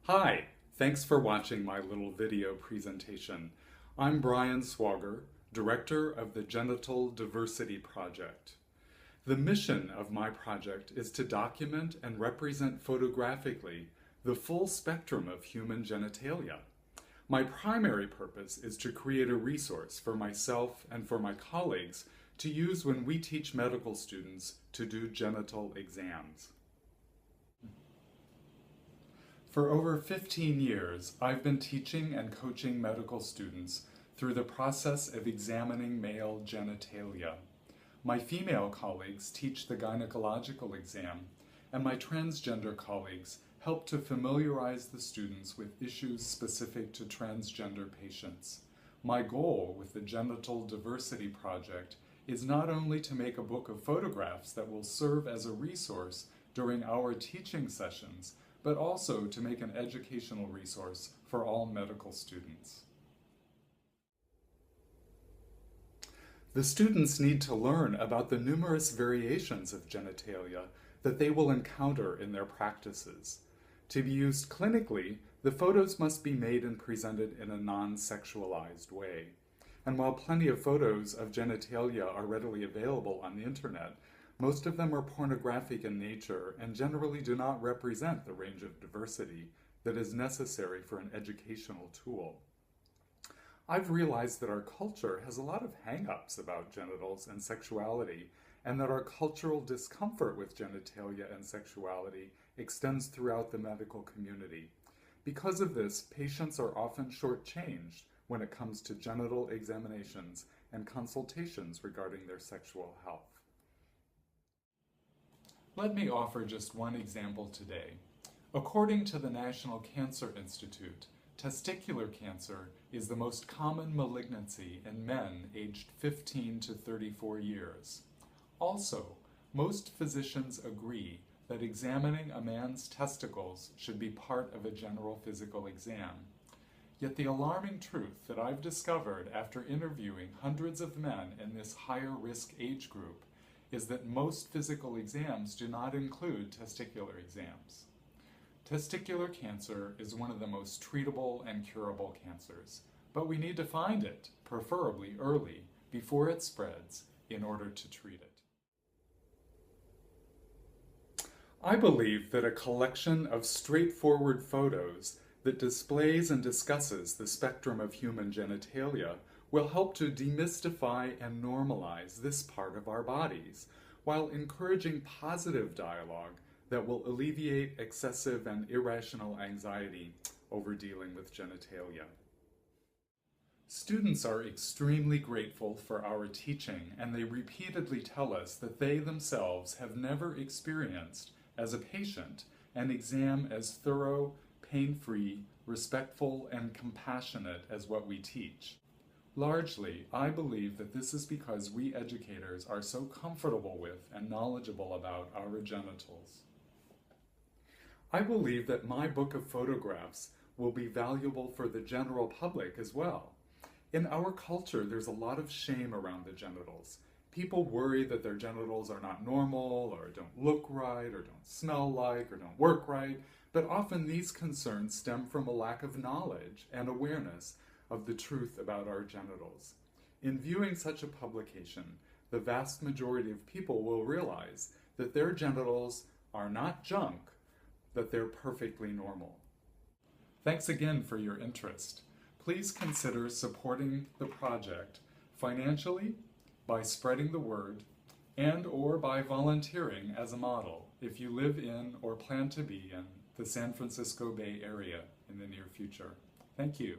Hi, thanks for watching my little video presentation. I'm Brian Swager, Director of the Genital Diversity Project. The mission of my project is to document and represent photographically the full spectrum of human genitalia. My primary purpose is to create a resource for myself and for my colleagues to use when we teach medical students to do genital exams. For over 15 years, I've been teaching and coaching medical students through the process of examining male genitalia. My female colleagues teach the gynecological exam, and my transgender colleagues help to familiarize the students with issues specific to transgender patients. My goal with the Genital Diversity Project is not only to make a book of photographs that will serve as a resource during our teaching sessions, but also to make an educational resource for all medical students. The students need to learn about the numerous variations of genitalia that they will encounter in their practices. To be used clinically, the photos must be made and presented in a non-sexualized way. And while plenty of photos of genitalia are readily available on the internet, most of them are pornographic in nature and generally do not represent the range of diversity that is necessary for an educational tool. I've realized that our culture has a lot of hang-ups about genitals and sexuality, and that our cultural discomfort with genitalia and sexuality extends throughout the medical community. Because of this, patients are often shortchanged when it comes to genital examinations and consultations regarding their sexual health. Let me offer just one example today. According to the National Cancer Institute, testicular cancer is the most common malignancy in men aged 15 to 34 years. Also, most physicians agree that examining a man's testicles should be part of a general physical exam. Yet the alarming truth that I've discovered after interviewing hundreds of men in this higher risk age group is that most physical exams do not include testicular exams. Testicular cancer is one of the most treatable and curable cancers, but we need to find it, preferably early, before it spreads, in order to treat it. I believe that a collection of straightforward photos that displays and discusses the spectrum of human genitalia will help to demystify and normalize this part of our bodies, while encouraging positive dialogue that will alleviate excessive and irrational anxiety over dealing with genitalia. Students are extremely grateful for our teaching, and they repeatedly tell us that they themselves have never experienced, as a patient, an exam as thorough, pain-free, respectful, and compassionate as what we teach. Largely, I believe that this is because we educators are so comfortable with and knowledgeable about our genitals. I believe that my book of photographs will be valuable for the general public as well. In our culture, there's a lot of shame around the genitals. People worry that their genitals are not normal, or don't look right, or don't smell like, or don't work right, but often these concerns stem from a lack of knowledge and awareness of the truth about our genitals. In viewing such a publication, the vast majority of people will realize that their genitals are not junk, that they're perfectly normal. Thanks again for your interest. Please consider supporting the project financially, by spreading the word, and/or by volunteering as a model if you live in or plan to be in the San Francisco Bay Area in the near future. Thank you.